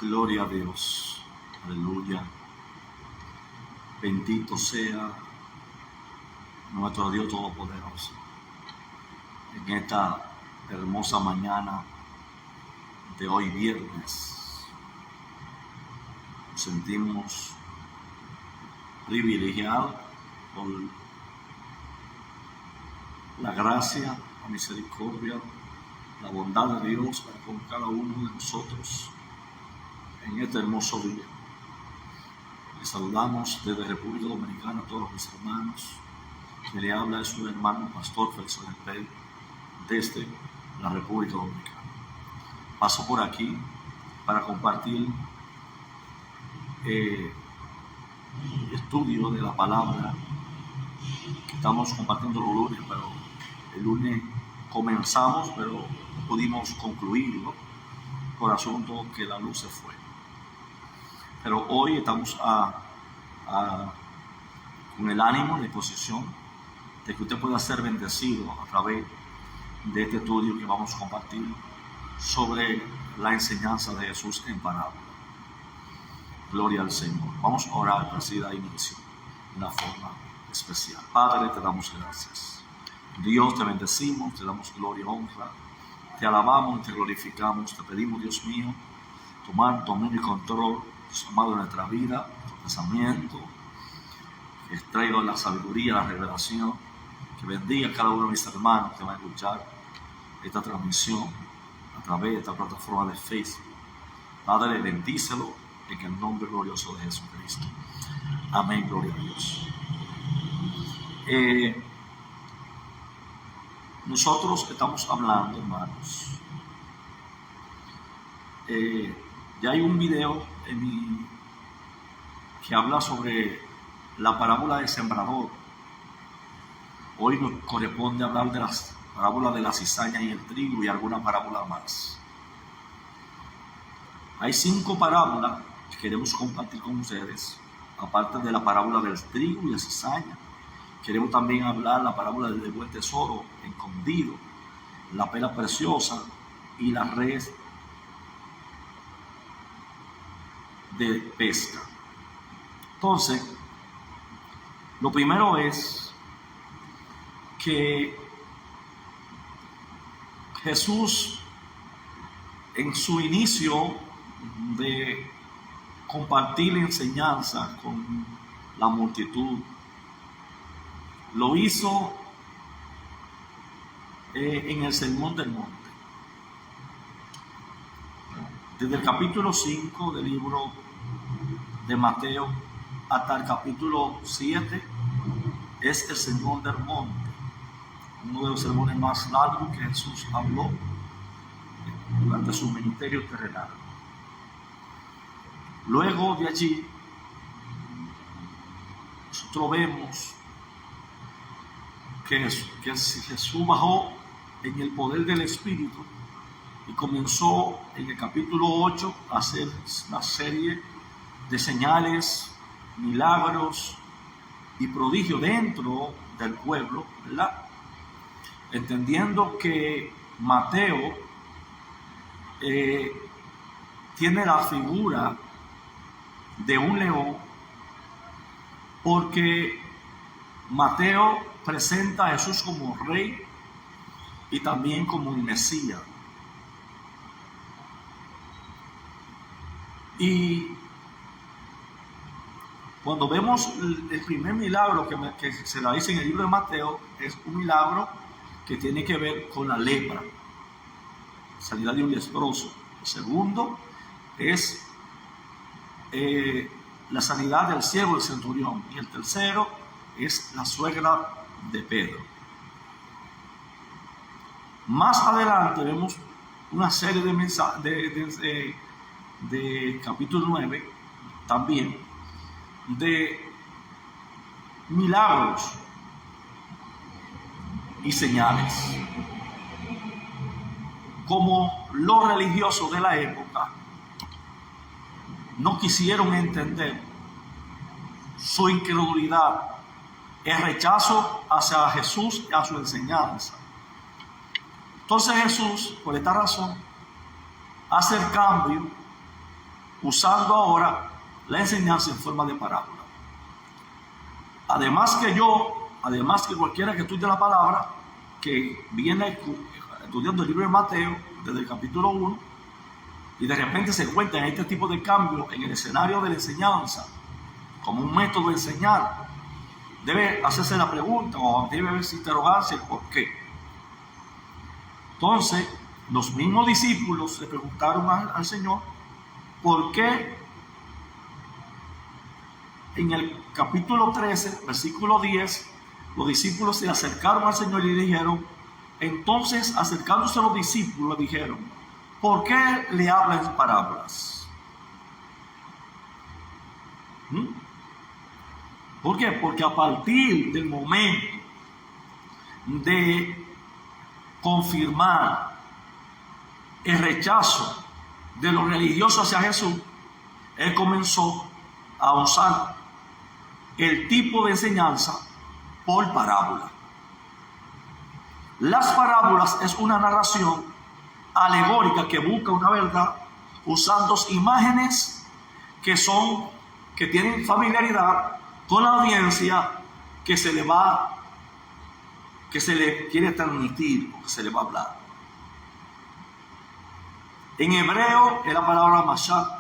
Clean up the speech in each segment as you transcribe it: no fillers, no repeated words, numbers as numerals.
Gloria a Dios. Aleluya. Bendito sea nuestro Dios Todopoderoso. En esta hermosa mañana de hoy viernes, nos sentimos privilegiados por la gracia, la misericordia, la bondad de Dios para con cada uno de nosotros en este hermoso día. Les saludamos desde República Dominicana a todos mis hermanos. Que le habla es su hermano Pastor Félix Pérez desde la República Dominicana. Paso por aquí para compartir estudio de la palabra que estamos compartiendo los lunes, pero el lunes comenzamos, pero no pudimos concluirlo por asunto que la luz se fue. Pero hoy estamos con el ánimo, la disposición de que usted pueda ser bendecido a través de este estudio que vamos a compartir sobre la enseñanza de Jesús en parábola. Gloria al Señor. Vamos a orar para así dar inicio de una forma especial. Padre, te damos gracias. Dios, te bendecimos, te damos gloria y honra. Te alabamos y te glorificamos. Te pedimos, Dios mío, tomar dominio y control, Dios amado, de nuestra vida, nuestro pensamiento, que extraiga la sabiduría, la revelación, que bendiga a cada uno de mis hermanos que van a escuchar esta transmisión a través de esta plataforma de Facebook. Padre, bendícelo en el nombre glorioso de Jesucristo. Amén, gloria a Dios. Nosotros estamos hablando, hermanos. Ya hay un video que habla sobre la parábola del sembrador. Hoy nos corresponde hablar de las parábolas de la cizaña y el trigo y alguna parábola más. Hay 5 parábolas que queremos compartir con ustedes, aparte de la parábola del trigo y la cizaña. Queremos también hablar de la parábola del buen tesoro escondido, la perla preciosa y la red de pesca. Entonces, lo primero es que Jesús, en su inicio de compartir la enseñanza con la multitud, lo hizo en el Sermón del Monte. Desde el capítulo 5 del libro de Mateo hasta el capítulo 7 es el Sermón del Monte, uno de los sermones más largos que Jesús habló durante su ministerio terrenal. Luego de allí, nosotros vemos que Jesús bajó en el poder del Espíritu y comenzó en el capítulo 8 a hacer una serie de señales, milagros y prodigios dentro del pueblo, ¿verdad? Entendiendo que Mateo tiene la figura de un león, porque Mateo presenta a Jesús como rey y también como un Mesías. Y cuando vemos el primer milagro que se la dice en el libro de Mateo, es un milagro que tiene que ver con la lepra, sanidad de un leproso. El segundo es la sanidad del siervo del centurión. Y el tercero es la suegra de Pedro. Más adelante vemos una serie de mensajes de capítulo 9 también de milagros y señales, como los religiosos de la época no quisieron entender su incredulidad, el rechazo hacia Jesús y a su enseñanza. Entonces Jesús, por esta razón, hace el cambio usando ahora la enseñanza en forma de parábola. Además que cualquiera que estudie la palabra, que viene estudiando el libro de Mateo, desde el capítulo 1, y de repente se encuentra en este tipo de cambio en el escenario de la enseñanza, como un método de enseñar, debe hacerse la pregunta o debe interrogarse el por qué. Entonces, los mismos discípulos le preguntaron al Señor por qué en el capítulo 13, versículo 10, los discípulos se acercaron al Señor y le dijeron, entonces acercándose a los discípulos le dijeron, ¿por qué le hablan en parábolas? ¿Por qué? Porque a partir del momento de confirmar el rechazo de los religiosos hacia Jesús, él comenzó a usar el tipo de enseñanza por parábola. Las parábolas es una narración alegórica que busca una verdad usando imágenes que tienen familiaridad con la audiencia que se le quiere transmitir, o que se le va a hablar. En hebreo es la palabra mashal,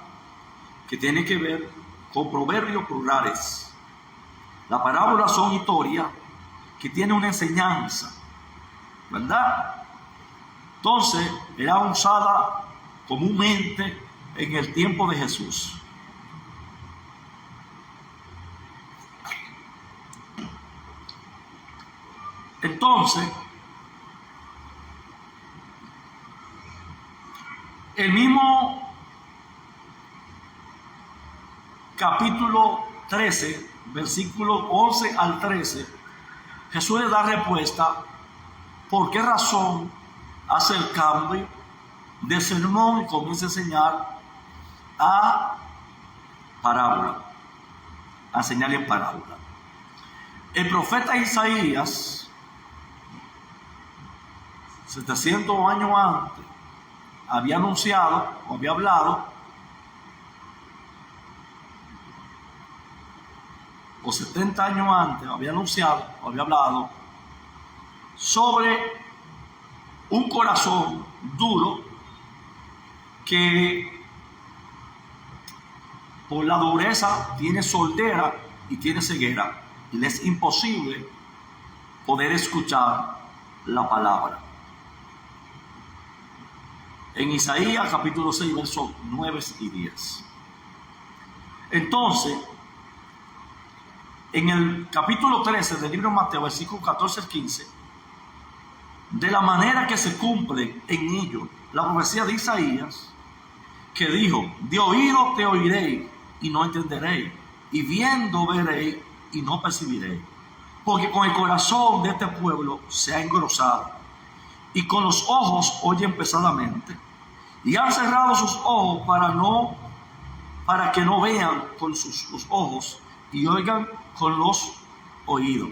que tiene que ver con proverbios plurales. Las parábolas son historias que tienen una enseñanza, ¿verdad? Entonces, era usada comúnmente en el tiempo de Jesús. Entonces, el mismo capítulo 13, versículo 11 al 13, Jesús le da respuesta por qué razón hace el cambio de sermón y comienza a enseñar a parábola, a enseñarle en parábola. El profeta Isaías, 700 años antes, había anunciado o había hablado, o 70 años antes había anunciado o había hablado sobre un corazón duro que por la dureza tiene sordera y tiene ceguera y le es imposible poder escuchar la palabra. En Isaías capítulo 6, versos 9 y 10. Entonces, en el capítulo 13 del libro de Mateo, versículos 14 al 15, de la manera que se cumple en ello la profecía de Isaías, que dijo, de oído te oiré y no entenderé, y viendo veré y no percibiré, porque con el corazón de este pueblo se ha engrosado, y con los ojos oyen pesadamente, y han cerrado sus ojos para que no vean con los ojos y oigan con los oídos,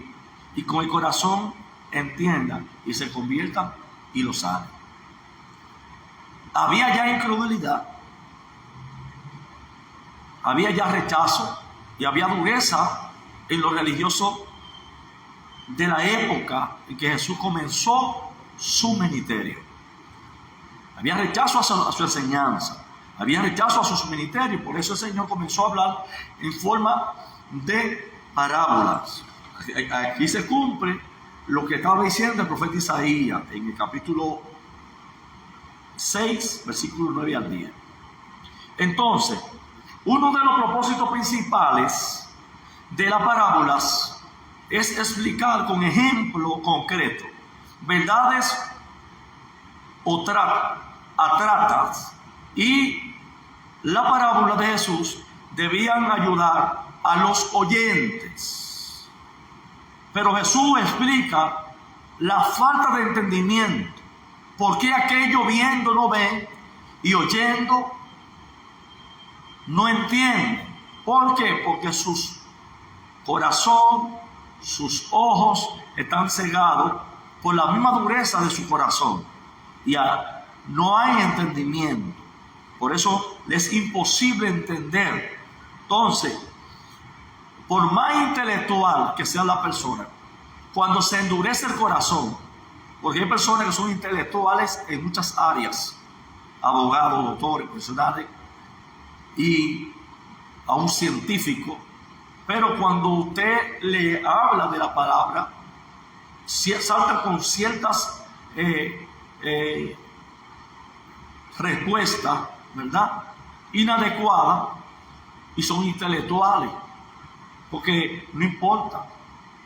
y con el corazón entiendan y se conviertan y lo saben. Había ya incredulidad, había ya rechazo y había dureza en los religiosos de la época en que Jesús comenzó su ministerio. Había rechazo a su enseñanza, había rechazo a sus ministerios, por eso el Señor comenzó a hablar en forma de parábolas. Aquí se cumple lo que estaba diciendo el profeta Isaías en el capítulo 6, versículos 9 al 10. Entonces, uno de los propósitos principales de las parábolas es explicar con ejemplo concreto verdades o atratas, y la parábola de Jesús debían ayudar a los oyentes. Pero Jesús explica la falta de entendimiento, por qué aquellos viendo no ven y oyendo no entienden. ¿Por qué? Porque sus corazón, sus ojos están cegados por la misma dureza de su corazón y no hay entendimiento. Por eso es imposible entender. Entonces, por más intelectual que sea la persona, cuando se endurece el corazón, porque hay personas que son intelectuales en muchas áreas, abogados, doctores, profesionales y aún científicos, pero cuando usted le habla de la palabra, salta con ciertas respuestas, ¿verdad?, inadecuadas, y son intelectuales, porque no importa,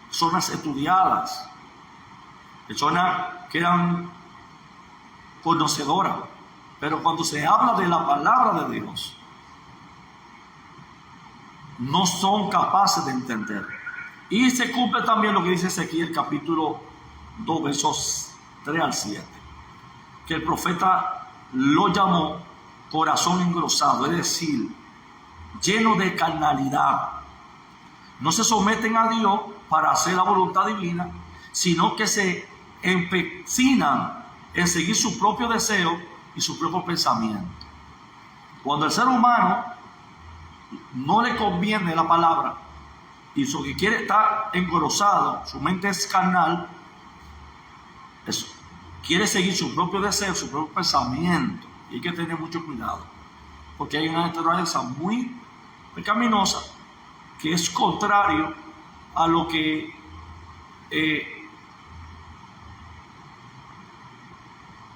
personas estudiadas, personas que eran conocedoras, pero cuando se habla de la palabra de Dios, no son capaces de entender. Y se cumple también lo que dice Ezequiel capítulo 2 versos 3 al 7, que el profeta lo llamó corazón engrosado, es decir, lleno de carnalidad. No se someten a Dios para hacer la voluntad divina, sino que se empecinan en seguir su propio deseo y su propio pensamiento. Cuando el ser humano no le conviene la palabra y su que quiere estar engrosado, su mente es carnal, eso, quiere seguir su propio deseo, su propio pensamiento, y hay que tener mucho cuidado, porque hay una naturaleza muy pecaminosa que es contrario a lo que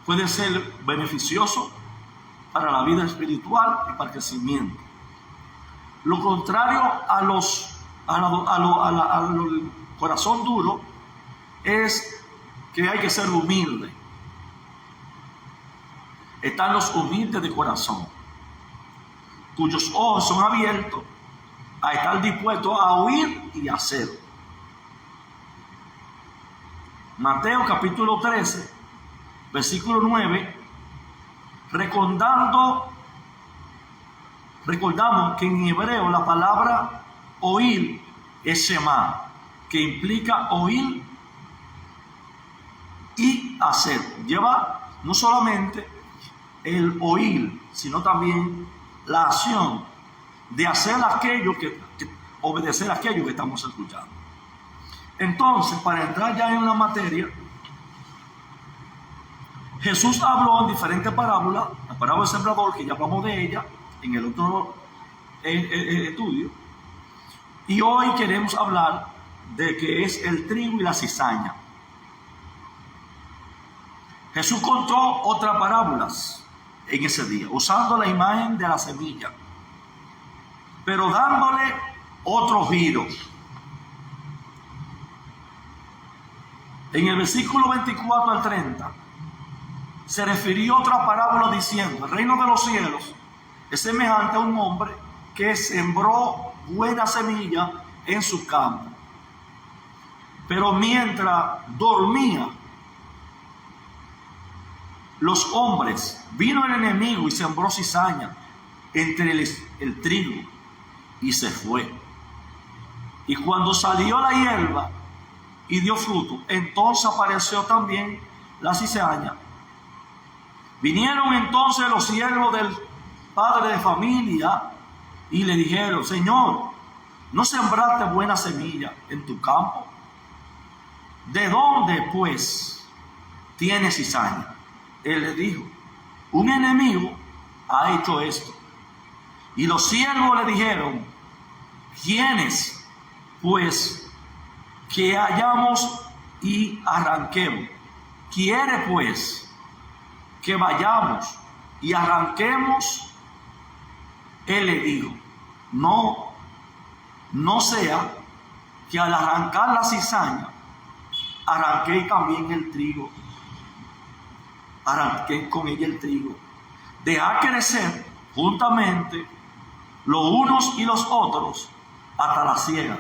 puede ser beneficioso para la vida espiritual y para el crecimiento. Lo contrario al corazón duro es que hay que ser humilde. Están los humildes de corazón, cuyos ojos son abiertos a estar dispuestos a oír y hacer. Mateo capítulo 13, versículo 9, recordamos que en hebreo la palabra oír es shema, que implica oír y hacer. Lleva no solamente el oír, sino también la acción de hacer aquello que obedecer a aquello que estamos escuchando. Entonces, para entrar ya en la materia, Jesús habló en diferentes parábolas, la parábola del sembrador, que ya hablamos de ella en el otro estudio, y hoy queremos hablar de qué es el trigo y la cizaña. Jesús contó otras parábolas en ese día, usando la imagen de la semilla, pero dándole otro giro. En el versículo 24 al 30 se refirió a otra parábola diciendo: el reino de los cielos es semejante a un hombre que sembró buena semilla en su campo, pero mientras dormía los hombres, vino el enemigo y sembró cizaña entre el trigo y se fue. Y cuando salió la hierba y dio fruto, entonces apareció también la cizaña. Vinieron entonces los siervos del padre de familia y le dijeron: Señor, ¿no sembraste buena semilla en tu campo? ¿De dónde pues tienes cizaña? Él le dijo: un enemigo ha hecho esto. Y los siervos le dijeron: ¿quiénes pues que hallamos y arranquemos? ¿Quiere pues que vayamos y arranquemos? Él le dijo: no sea que al arrancar la cizaña arranqué también el trigo. Arranqué con ella el trigo. Dejad crecer juntamente los unos y los otros hasta la siega.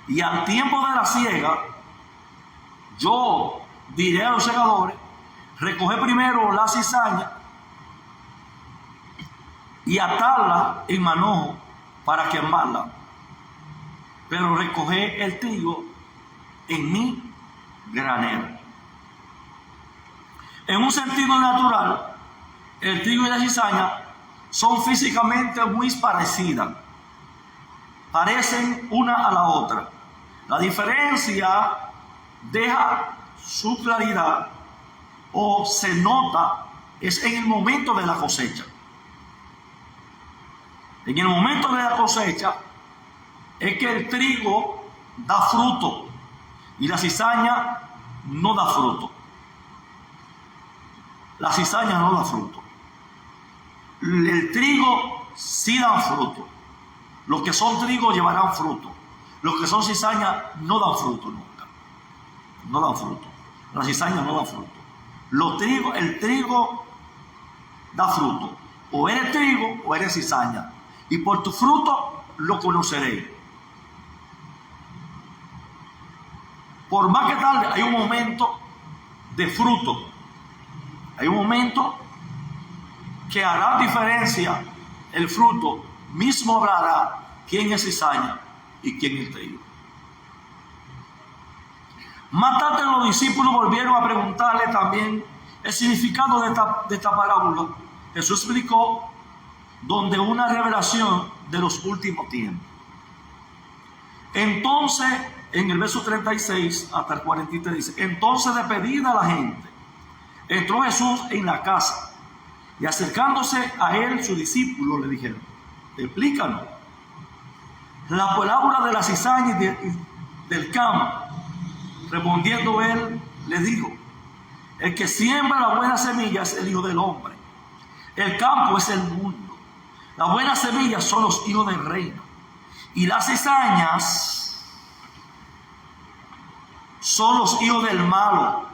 Y al tiempo de la siega, yo diré a los segadores: recoge primero la cizaña y atarla en manojo para quemarla, pero recoge el trigo en mi granero. En un sentido natural, el trigo y la cizaña son físicamente muy parecidas, parecen una a la otra. La diferencia deja su claridad o se nota es en el momento de la cosecha. En el momento de la cosecha es que el trigo da fruto y la cizaña no da fruto. La cizaña no da fruto. El trigo sí da fruto. Los que son trigo llevarán fruto. Los que son cizaña no dan fruto nunca. No dan fruto. La cizaña no da fruto. El trigo da fruto. O eres trigo o eres cizaña. Y por tu fruto lo conoceréis. Por más que tarde, hay un momento de fruto. Hay un momento que hará diferencia el fruto. Mismo hablará quién es cizaña y quién es trigo. Más tarde los discípulos volvieron a preguntarle también el significado de esta parábola. Jesús explicó donde una revelación de los últimos tiempos. Entonces, en el verso 36 hasta el 43 dice: entonces, despedida la gente, entró Jesús en la casa y acercándose a él sus discípulos le dijeron: explícanos la parábola de la cizaña y del campo. Respondiendo él, le dijo: el que siembra la buena semilla es el Hijo del Hombre. El campo es el mundo. Las buenas semillas son los hijos del reino. Y las cizañas son los hijos del malo.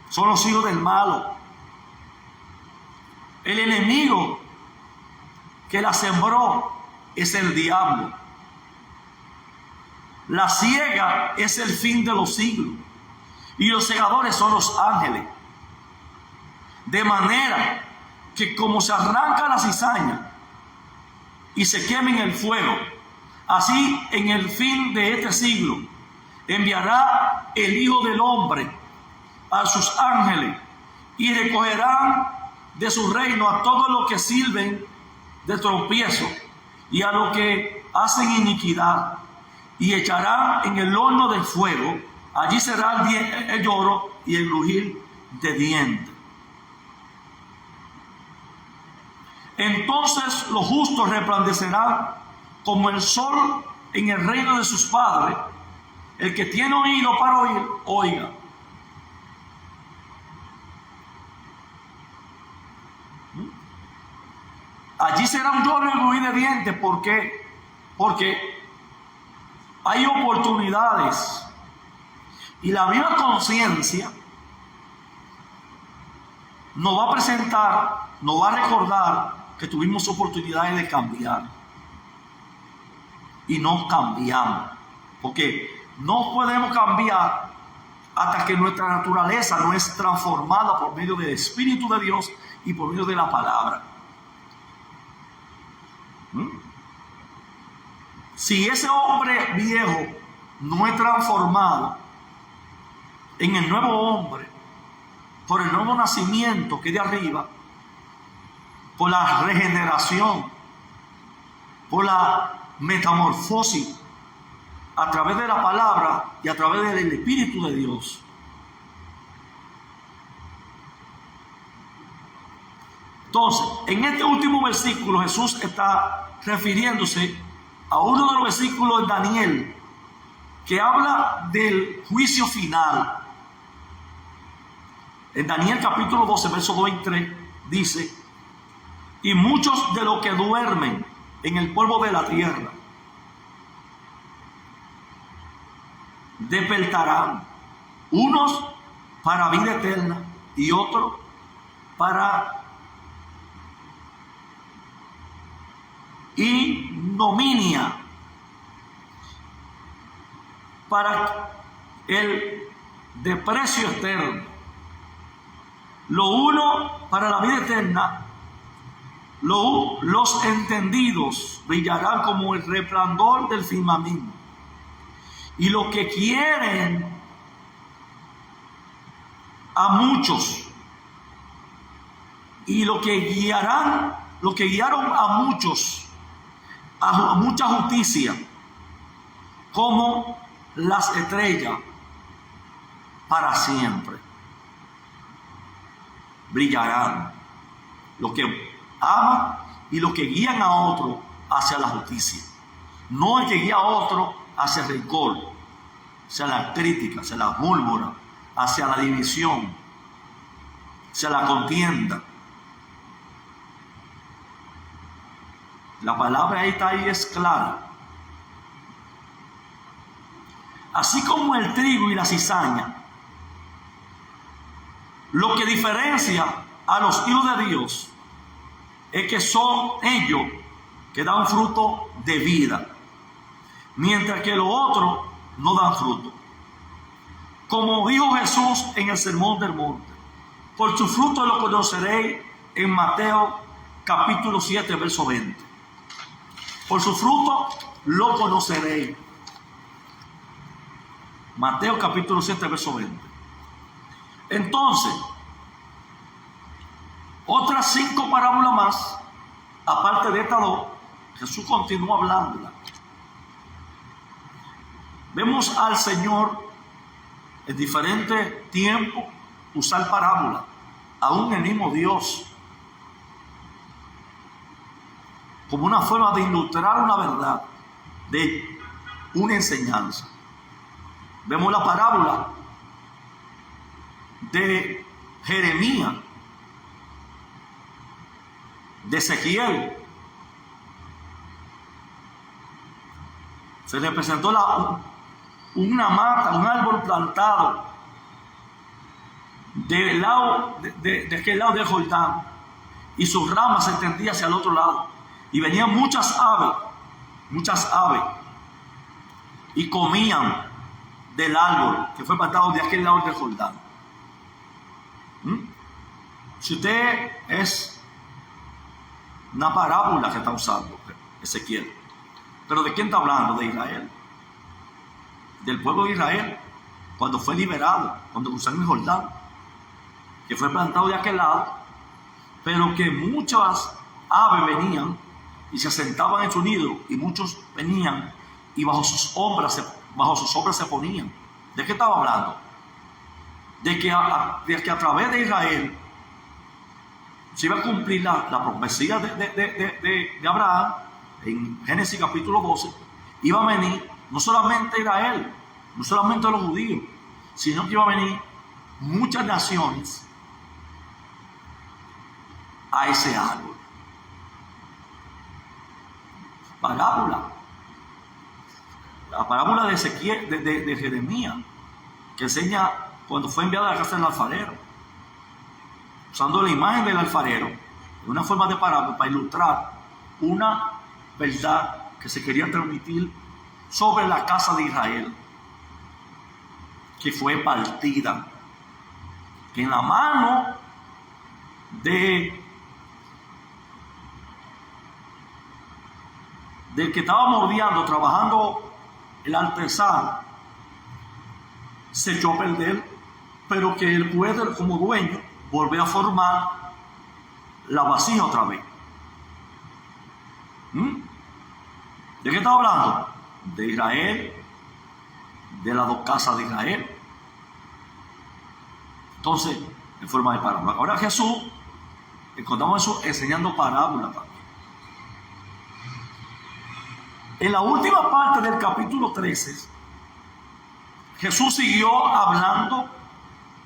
Son los hijos del malo. El enemigo que la sembró es el diablo. La siega es el fin de los siglos. Y los segadores son los ángeles. De manera que como se arranca la cizaña y se quema en el fuego, así en el fin de este siglo enviará el Hijo del Hombre a sus ángeles y recogerán de su reino a todos los que sirven de tropiezo y a los que hacen iniquidad, y echarán en el horno del fuego. Allí será el lloro y el crujir de dientes. Entonces los justos resplandecerán como el sol en el reino de sus padres. El que tiene oído para oír, oiga. Allí será un lloro y un crujir de dientes. ¿Por qué? Porque hay oportunidades. Y la misma conciencia nos va a presentar, nos va a recordar que tuvimos oportunidades de cambiar. Y no cambiamos. Porque no podemos cambiar hasta que nuestra naturaleza no es transformada por medio del Espíritu de Dios y por medio de la palabra. Si ese hombre viejo no es transformado en el nuevo hombre, por el nuevo nacimiento que es de arriba, por la regeneración, por la metamorfosis a través de la palabra y a través del Espíritu de Dios, entonces, en este último versículo Jesús está refiriéndose a uno de los versículos de Daniel que habla del juicio final. En Daniel capítulo 12, versos 2 y 3 dice: y muchos de los que duermen en el polvo de la tierra despertarán, unos para vida eterna y otros para ignominia, para el desprecio eterno. Lo uno para la vida eterna. Los entendidos brillarán como el resplandor del firmamento. Y los que quieren a muchos y lo que guiaron a muchos, a mucha justicia, como las estrellas, para siempre brillarán. Los que aman y los que guían a otro hacia la justicia, no el que guía a otro hacia el rencor, hacia la crítica, hacia la murmura, hacia la división, hacia la contienda. La palabra ahí es clara. Así como el trigo y la cizaña, lo que diferencia a los hijos de Dios es que son ellos que dan fruto de vida, mientras que los otros no dan fruto. Como dijo Jesús en el Sermón del Monte, por su fruto lo conoceréis, en Mateo capítulo 7, verso 20. Por su fruto lo conoceréis. Mateo capítulo 7, verso 20. Entonces, otras 5 parábolas más, aparte de estas 2, Jesús continúa hablándola. Vemos al Señor en diferentes tiempos usar parábolas, aún el mismo Dios, como una forma de ilustrar una verdad, de una enseñanza. Vemos la parábola de Jeremías, de Ezequiel. Se representó una mata, un árbol plantado de aquel lado del Jordán, y sus ramas se extendían hacia el otro lado, y venían muchas aves, y comían del árbol que fue plantado de aquel lado del Jordán. Si usted es una parábola que está usando Ezequiel, pero ¿de quién está hablando? De Israel, del pueblo de Israel, cuando fue liberado, cuando cruzaron el Jordán, que fue plantado de aquel lado, pero que muchas aves venían y se asentaban en su nido, y muchos venían y bajo sus sombras se ponían. ¿De qué estaba hablando? De que a través de Israel se iba a cumplir la profecía de Abraham en Génesis capítulo 12. Iba a venir no solamente Israel, no solamente los judíos, sino que iba a venir muchas naciones a ese árbol. Parábola. La parábola de Ezequiel, de Jeremías, que enseña cuando fue enviado a la casa del alfarero, usando la imagen del alfarero, de una forma de parábola para ilustrar una verdad que se quería transmitir sobre la casa de Israel, que fue partida, que en la mano del que estaba mordiendo, trabajando el artesano, se echó a perder, pero que él puede, como dueño, volver a formar la vasija otra vez. ¿De qué estaba hablando? De Israel, de las 2 casas de Israel. Entonces, en forma de parábola. Ahora Jesús, encontramos eso enseñando parábolas también. En la última parte del capítulo 13, Jesús siguió hablando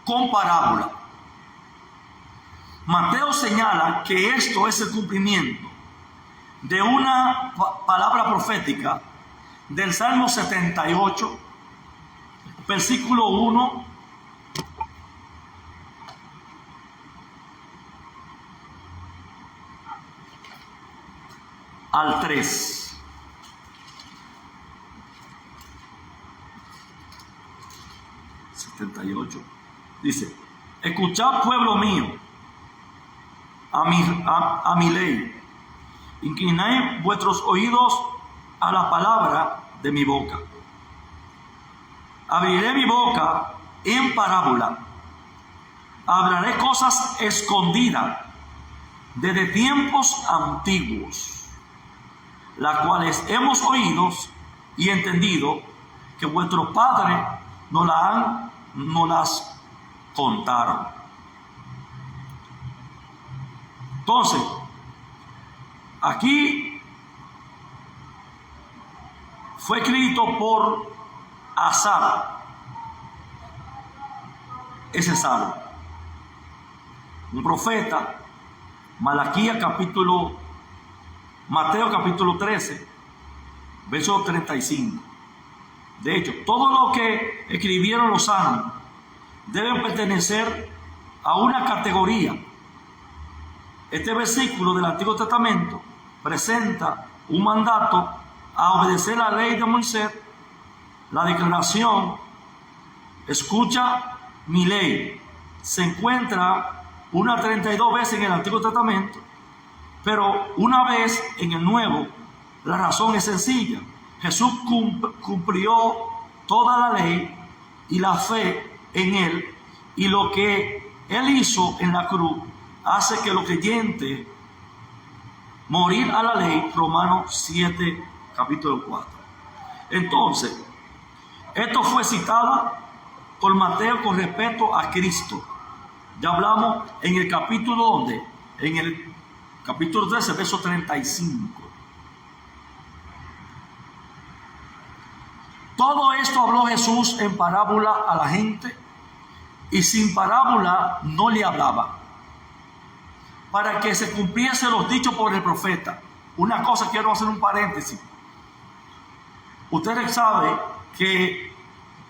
con parábola. Mateo señala que esto es el cumplimiento de una palabra profética del Salmo 78, versículo 1 al 3. 78 dice: escuchad, pueblo mío, a mi ley, inclinad vuestros oídos a la palabra de mi boca. Abriré mi boca en parábola, hablaré cosas escondidas desde tiempos antiguos, las cuales hemos oído y entendido que vuestros padres nos las contaron. Entonces, aquí fue escrito por Asaf, ese salmo, un profeta. Mateo capítulo 13, verso 35. De hecho, todo lo que escribieron los santos deben pertenecer a una categoría. Este versículo del Antiguo Testamento presenta un mandato a obedecer la ley de Moisés. La declaración, escucha mi ley, se encuentra unas 32 veces en el Antiguo Testamento, pero una vez en el Nuevo. La razón es sencilla: Jesús cumplió toda la ley y la fe en él, y lo que él hizo en la cruz hace que los creyentes morir a la ley. Romanos 7, capítulo 4. Entonces, esto fue citado por Mateo con respecto a Cristo. Ya hablamos en el capítulo donde, en el capítulo 13, verso 35. Todo esto habló Jesús en parábola a la gente, y sin parábola no le hablaba, para que se cumpliese los dichos por el profeta. Una cosa, quiero hacer un paréntesis. Ustedes saben que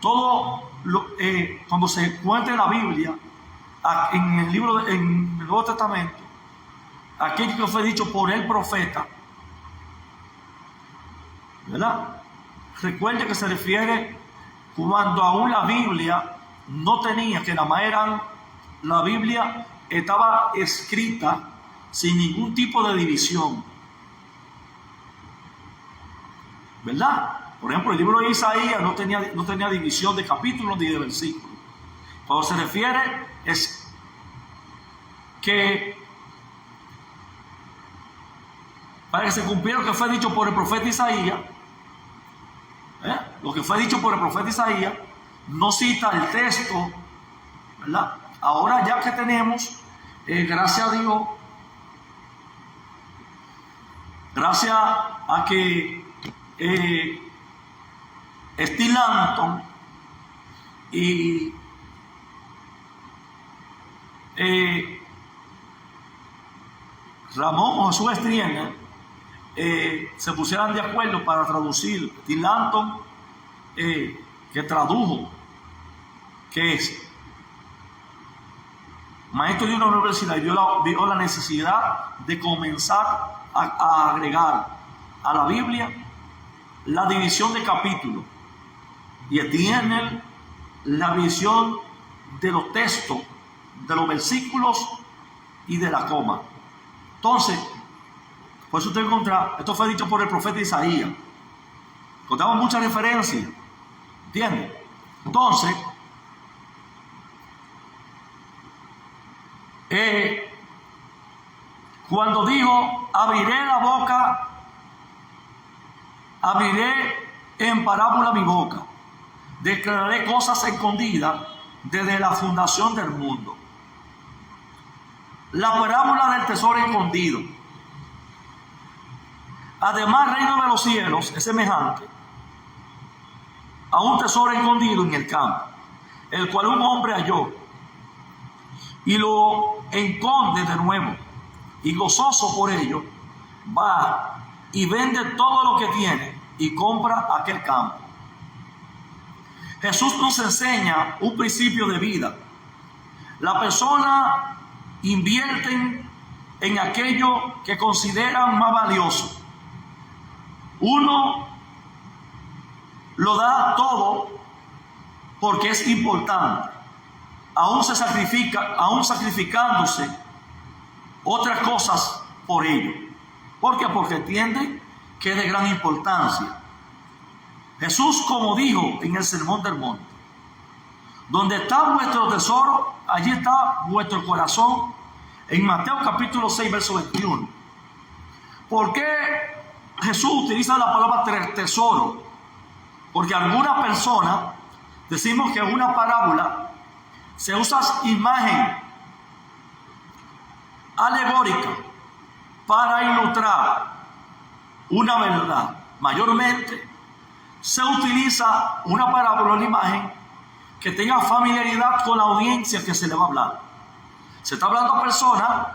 cuando se cuenta en la Biblia, en el Nuevo Testamento, aquello que fue dicho por el profeta, ¿verdad? Recuerde que se refiere cuando aún la Biblia no tenía, que nada más la Biblia estaba escrita sin ningún tipo de división, ¿verdad? Por ejemplo, el libro de Isaías no tenía división de capítulos ni de versículos. Cuando se refiere es que para que se cumpliera lo que fue dicho por el profeta Isaías, lo que fue dicho por el profeta Isaías, no cita el texto, ¿verdad? Ahora ya que tenemos, gracias a Dios, gracias a que Steve Langton y Ramón Josué Striener se pusieran de acuerdo para traducir. Steve Langton, que tradujo, que es maestro de una universidad, y vio la necesidad de comenzar a agregar a la Biblia la división de capítulos, y tiene la visión de los textos, de los versículos y de la coma. Entonces, por eso usted encuentra, esto fue dicho por el profeta Isaías. Encontramos muchas referencias, ¿entiende? Entonces, cuando dijo, abriré la boca, abriré en parábola mi boca, declararé cosas escondidas desde la fundación del mundo. La parábola del tesoro escondido. Además, el reino de los cielos es semejante a un tesoro escondido en el campo, el cual un hombre halló y lo esconde de nuevo, y gozoso por ello va y vende todo lo que tiene y compra aquel campo. Jesús nos enseña un principio de vida. La persona invierte en aquello que consideran más valioso. Uno lo da todo porque es importante, aún sacrificándose otras cosas por ello. ¿Por qué? Porque entiende que es de gran importancia. Jesús, como dijo en el Sermón del Monte, donde está vuestro tesoro, allí está vuestro corazón. en Mateo capítulo 6, verso 21. ¿Por qué Jesús utiliza la palabra tesoro? Porque algunas personas decimos que en una parábola se usa imagen alegórica para ilustrar una verdad. Mayormente se utiliza una parábola, una imagen que tenga familiaridad con la audiencia que se le va a hablar. Se está hablando a personas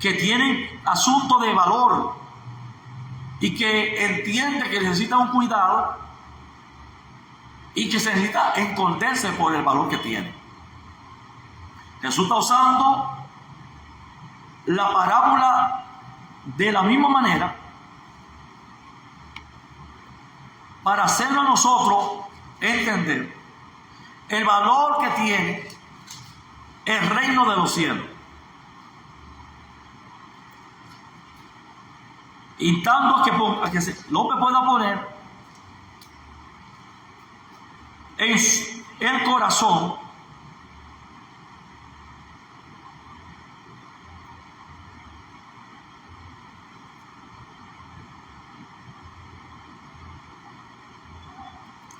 que tienen asuntos de valor y que entienden que necesitan un cuidado y que se necesita esconderse por el valor que tienen. Jesús está usando la parábola de la misma manera para hacerlo a nosotros entender el valor que tiene el reino de los cielos. Y tanto a que el hombre pueda poner en el corazón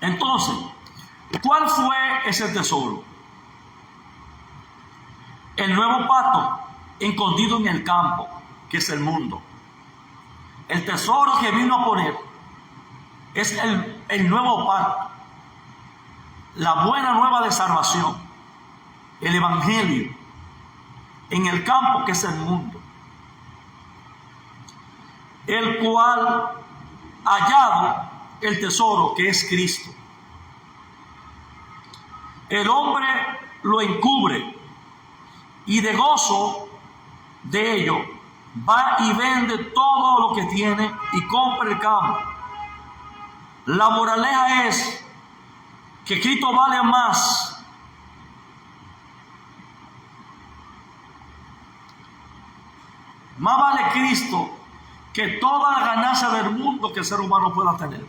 entonces, ¿cuál fue ese tesoro? El nuevo pacto escondido en el campo, que es el mundo. El tesoro que vino a poner es el nuevo pacto, la buena nueva de salvación, el evangelio, en el campo que es el mundo, el cual hallado el tesoro que es Cristo. El hombre lo encubre y de gozo de ello va y vende todo lo que tiene y compra el campo. La moraleja es que Cristo vale más. Más vale Cristo que toda la ganancia del mundo que el ser humano pueda tener.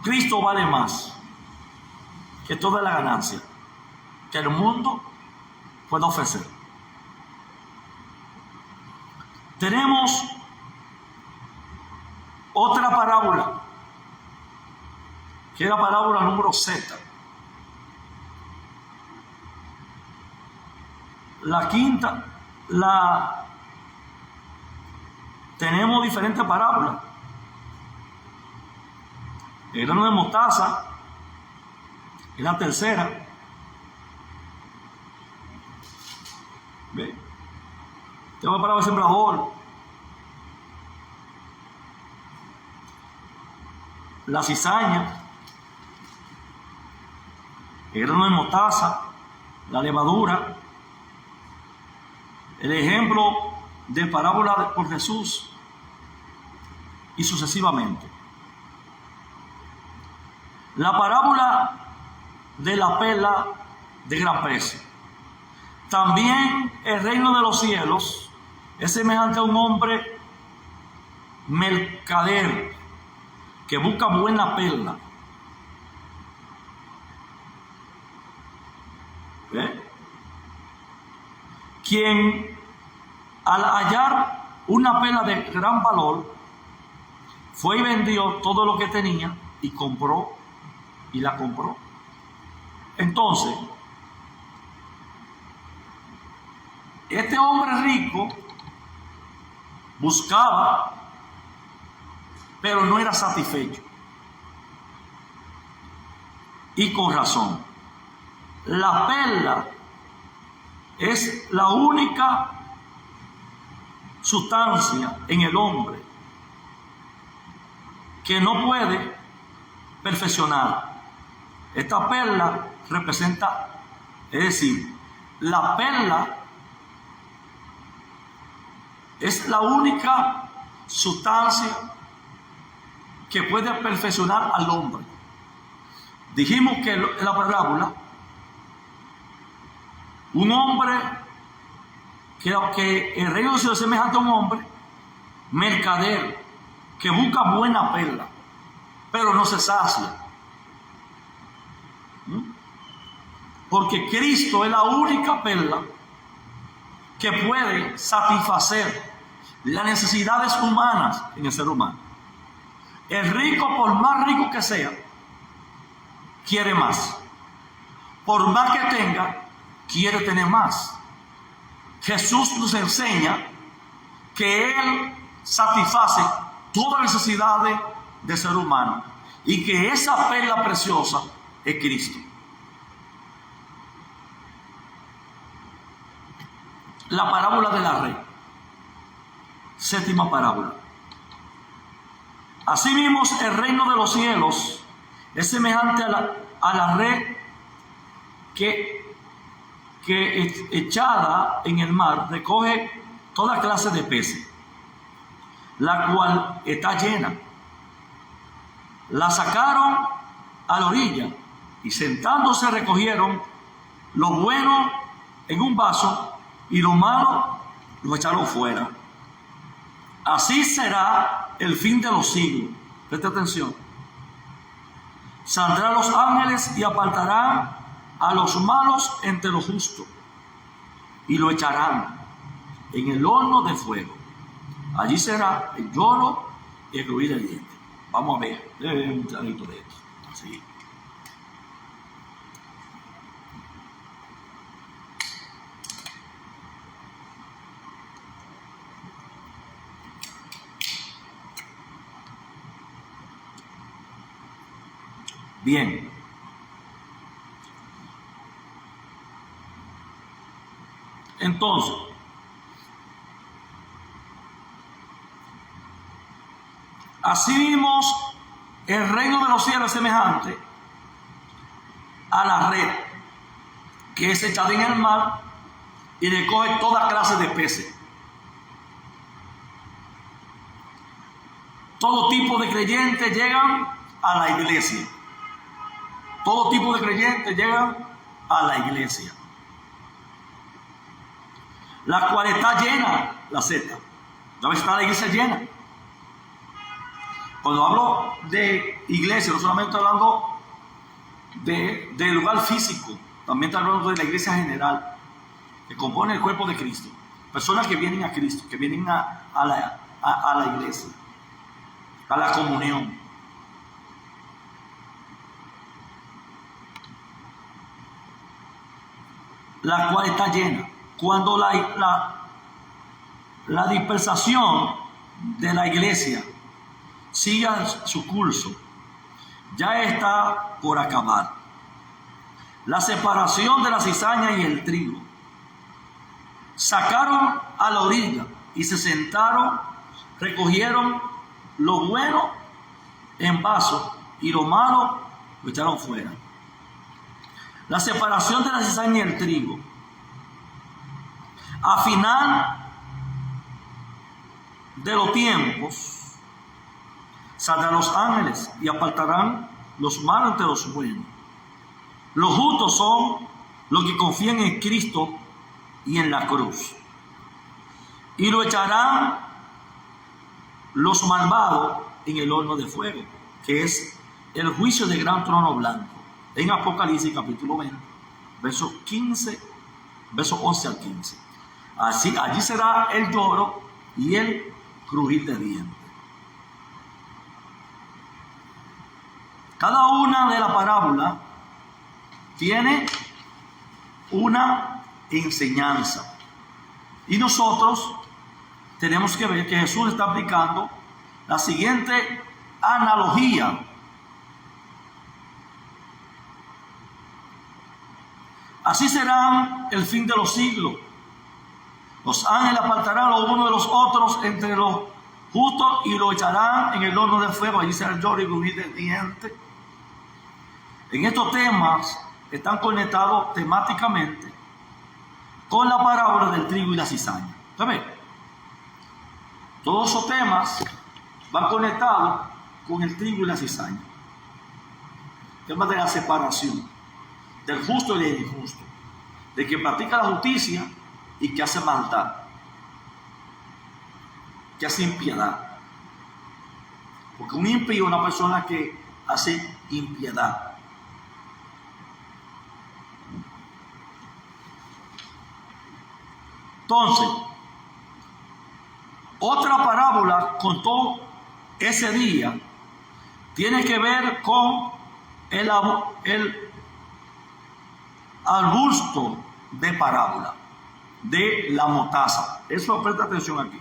Cristo vale más que toda la ganancia que el mundo pueda ofrecer. Tenemos otra parábola, que es la parábola número Z. La quinta, tenemos diferentes parábolas. El grano de mostaza es la tercera. ¿Ve? Tengo la parábola del sembrador. La cizaña. El grano de mostaza. La levadura. El ejemplo de parábola por Jesús. Y sucesivamente. La parábola de la perla de gran precio. También el reino de los cielos es semejante a un hombre mercader que busca buena perla. ¿Ve? Quien al hallar una perla de gran valor fue y vendió todo lo que tenía y la compró. Entonces, este hombre rico buscaba, pero no era satisfecho. Y con razón. La perla es la única sustancia en el hombre que no puede perfeccionar. Esta perla representa, es decir, la perla es la única sustancia que puede perfeccionar al hombre. Dijimos que en la parábola, un hombre que el reino de Dios es semejante a un hombre mercader que busca buena perla, pero no se sacia. Porque Cristo es la única perla que puede satisfacer las necesidades humanas en el ser humano. El rico, por más rico que sea, quiere más. Por más que tenga, quiere tener más. Jesús nos enseña que Él satisface todas las necesidades del ser humano y que esa perla preciosa es Cristo. La parábola de la red. Séptima parábola. Asimismo, el reino de los cielos es semejante a la red que echada en el mar recoge toda clase de peces, la cual está llena. La sacaron a la orilla y sentándose recogieron lo bueno en un vaso y lo malo lo echaron fuera. Así será el fin de los siglos. Presta atención. Saldrán los ángeles y apartarán a los malos entre los justos y lo echarán en el horno de fuego. Allí será el lloro y el crujir de dientes. Vamos a ver. Debe haber un clarito de esto. Así. Bien. Entonces, asimismo, el reino de los cielos es semejante a la red que es echada en el mar y recoge toda clase de peces. Todo tipo de creyentes llegan a la iglesia. Todo tipo de creyentes llegan a la iglesia, la cual está llena, la Z. ¿Ya ves? Está la iglesia llena. Cuando hablo de iglesia, no solamente estoy hablando del lugar físico, también estoy hablando de la iglesia general, que compone el cuerpo de Cristo. Personas que vienen a Cristo, que vienen a la iglesia, a la comunión. La cual está llena. Cuando la dispersación de la iglesia siga su curso, ya está por acabar. La separación de la cizaña y el trigo. Sacaron a la orilla y se sentaron, recogieron lo bueno en vasos y lo malo lo echaron fuera. La separación de la cizaña y el trigo. A final de los tiempos saldrán los ángeles y apartarán los malos entre los buenos. Los justos son los que confían en Cristo y en la cruz. Y lo echarán los malvados en el horno de fuego, que es el juicio del gran trono blanco. En Apocalipsis capítulo 20, versos 11 al 15. Así, allí será el lloro y el crujir de dientes. Cada una de las parábolas tiene una enseñanza. Y nosotros tenemos que ver que Jesús está aplicando la siguiente analogía. Así será el fin de los siglos. Los ángeles apartarán los unos de los otros entre los justos y lo echarán en el horno de fuego. Allí será el lloro y crujir de dientes. En estos temas están conectados temáticamente con la parábola del trigo y la cizaña. ¿Sabes? Todos esos temas van conectados con el trigo y la cizaña. El tema de la separación del justo y del injusto, de que practica la justicia y que hace maldad, que hace impiedad. Porque un impío es una persona que hace impiedad. Entonces, otra parábola contó ese día, tiene que ver con el arbusto de parábola, de la mostaza. Eso, presta atención aquí.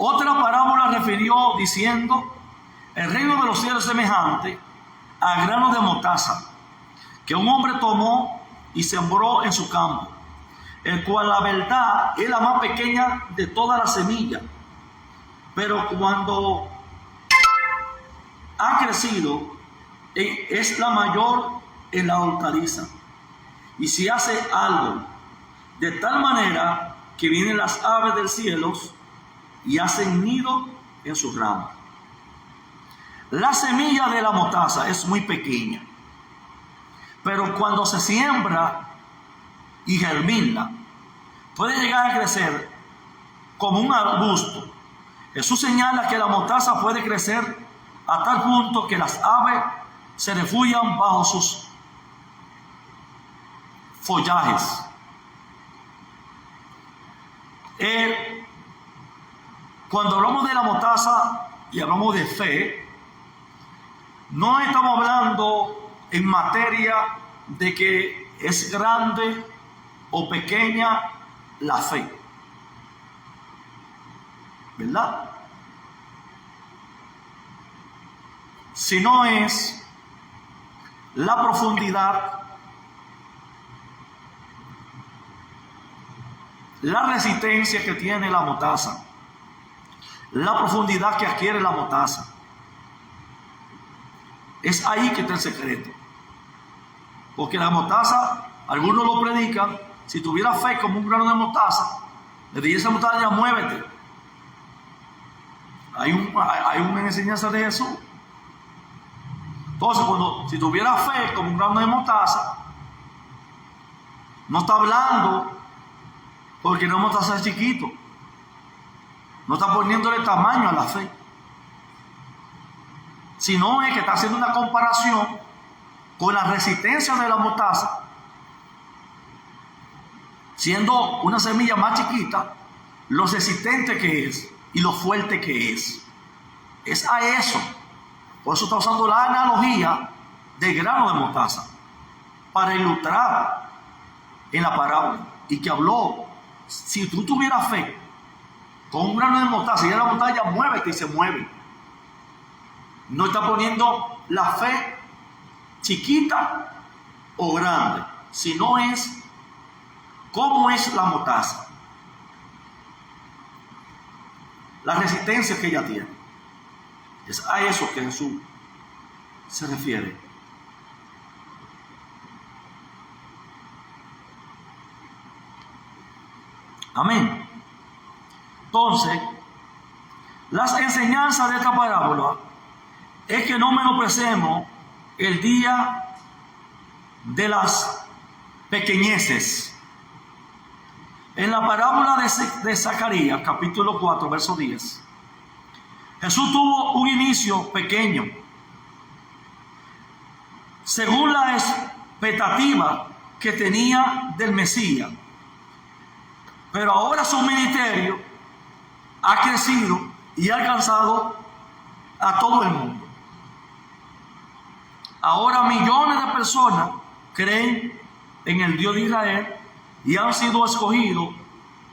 Otra parábola refirió diciendo: el reino de los cielos es semejante a grano de mostaza, que un hombre tomó y sembró en su campo, el cual la verdad es la más pequeña de todas las semillas, pero cuando ha crecido es la mayor en la hortaliza, y se hace árbol, de tal manera que vienen las aves del cielo y hacen nido en sus ramas. La semilla de la mostaza es muy pequeña, pero cuando se siembra y germina, puede llegar a crecer como un arbusto. Jesús señala que la mostaza puede crecer a tal punto que las aves se refugian bajo sus follajes. Cuando hablamos de la mostaza y hablamos de fe, no estamos hablando en materia de que es grande o pequeña la fe, ¿verdad? Sino es la profundidad, la resistencia que tiene la mostaza, la profundidad que adquiere la mostaza. Es ahí que está el secreto. Porque la mostaza, algunos lo predican, si tuviera fe como un grano de mostaza, le diría a esa mostaza: ya muévete. Hay una enseñanza de Jesús. Entonces, si tuviera fe como un grano de mostaza, no está hablando porque no mostaza es chiquito. No está poniéndole tamaño a la fe, sino es que está haciendo una comparación con la resistencia de la mostaza, siendo una semilla más chiquita, lo resistente que es y lo fuerte que es. Es a eso. Por eso está usando la analogía del grano de mostaza para ilustrar en la parábola, y que habló: si tú tuvieras fe con un grano de mostaza, y la mostaza ya muévete, y se mueve. No está poniendo la fe chiquita o grande, sino es cómo es la mostaza, la resistencia que ella tiene. Es a eso que Jesús se refiere. Amén. Entonces, las enseñanzas de esta parábola es que no menospreciemos el día de las pequeñeces. En la parábola de Zacarías, capítulo 4, verso 10, Jesús tuvo un inicio pequeño, según la expectativa que tenía del Mesías, pero ahora su ministerio ha crecido y ha alcanzado a todo el mundo. Ahora millones de personas creen en el Dios de Israel y han sido escogidos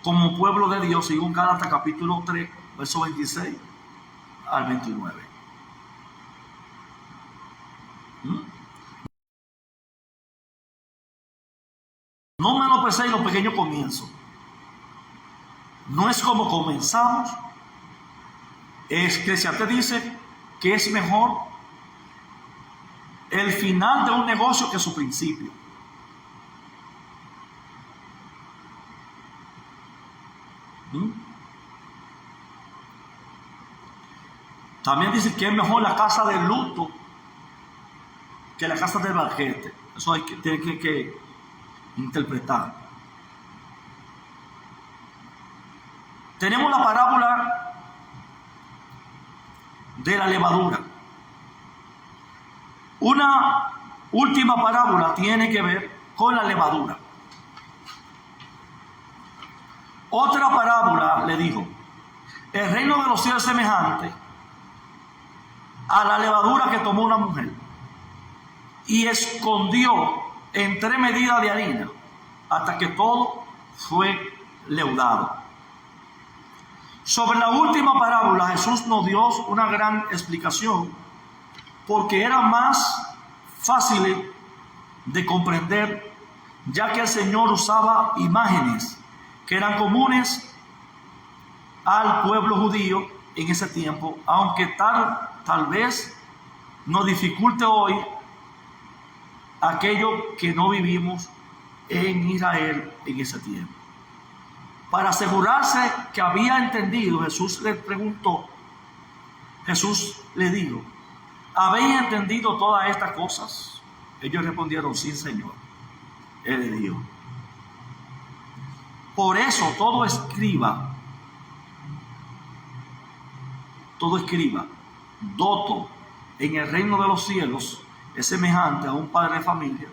como pueblo de Dios, según Gálatas capítulo 3, verso 26 al 29. No menosprecéis los pequeños comienzos. No es como comenzamos. Eclesiastés dice que es mejor el final de un negocio que su principio. También dice que es mejor la casa del luto que la casa del banquete. Eso tiene que interpretar. Tenemos la parábola de la levadura. Una última parábola tiene que ver con la levadura. Otra parábola le dijo: el reino de los cielos es semejante a la levadura que tomó una mujer y escondió en 3 medidas de harina hasta que todo fue leudado. Sobre la última parábola Jesús nos dio una gran explicación, porque era más fácil de comprender, ya que el Señor usaba imágenes que eran comunes al pueblo judío en ese tiempo, aunque tal vez nos dificulte hoy aquello que no vivimos en Israel en ese tiempo. Para asegurarse que había entendido, Jesús le preguntó, Jesús le dijo: ¿habéis entendido todas estas cosas? Ellos respondieron: sí, Señor. Él le dijo: por eso todo escriba, doto en el reino de los cielos, es semejante a un padre de familia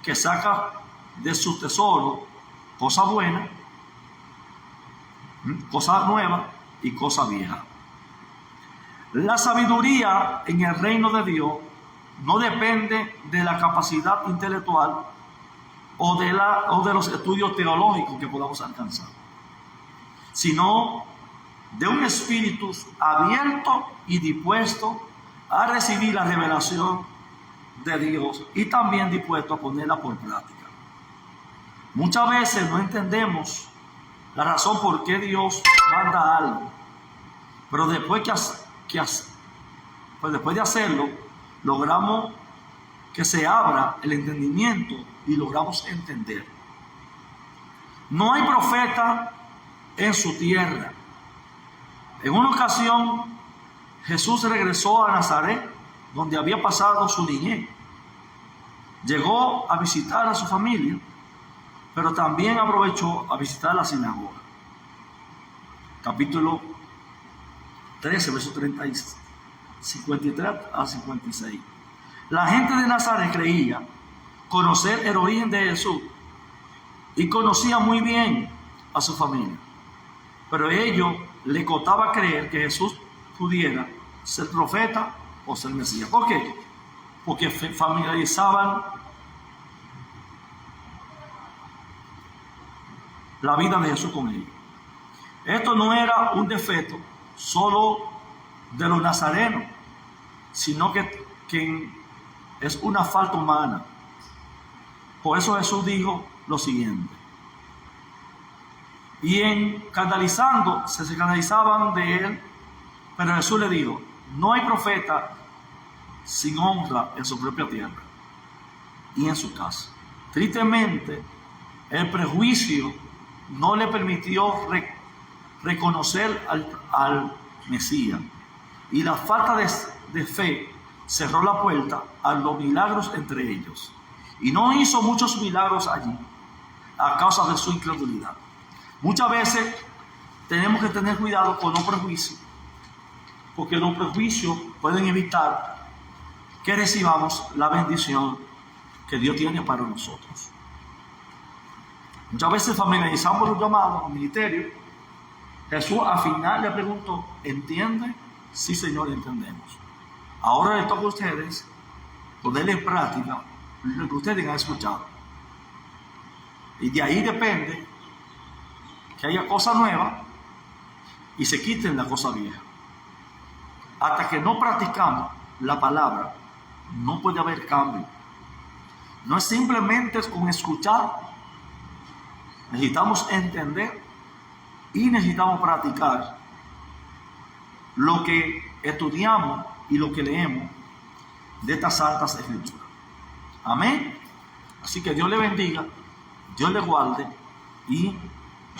que saca de su tesoro cosas buenas, cosas nuevas y cosas viejas. La sabiduría en el reino de Dios no depende de la capacidad intelectual o de los estudios teológicos que podamos alcanzar, sino de un espíritu abierto y dispuesto a recibir la revelación de Dios y también dispuesto a ponerla por práctica. Muchas veces no entendemos la razón por qué Dios manda algo, pero después de hacerlo, logramos que se abra el entendimiento y logramos entender. No hay profeta en su tierra. En una ocasión, Jesús regresó a Nazaret, donde había pasado su niñez. Llegó a visitar a su familia, pero también aprovechó a visitar la sinagoga. Capítulo 13, versos 53 a 56. La gente de Nazaret creía conocer el origen de Jesús y conocía muy bien a su familia, pero ellos le costaba creer que Jesús pudiera ser profeta o ser Mesías. ¿Por qué? Porque familiarizaban la vida de Jesús con ellos. Esto no era un defecto solo de los nazarenos, sino que es una falta humana. Por eso Jesús dijo lo siguiente: y se escandalizaban de él, pero Jesús le dijo: no hay profeta sin honra en su propia tierra y en su casa. Tristemente, el prejuicio no le permitió reconocer al Mesías, y la falta de fe cerró la puerta a los milagros entre ellos, y no hizo muchos milagros allí a causa de su incredulidad. Muchas veces tenemos que tener cuidado con los prejuicios, porque los prejuicios pueden evitar que recibamos la bendición que Dios tiene para nosotros. Muchas veces familiarizamos los llamados al ministerio. Jesús al final le preguntó: ¿entiende? Sí, Señor, entendemos. Ahora les toca a ustedes ponerle en práctica lo que ustedes han escuchado. Y de ahí depende que haya cosas nuevas y se quiten las cosas viejas. Hasta que no practicamos la palabra, no puede haber cambio. No es simplemente con escuchar. Necesitamos entender y necesitamos practicar lo que estudiamos y lo que leemos de estas santas escrituras. Amén. Así que Dios le bendiga, Dios le guarde y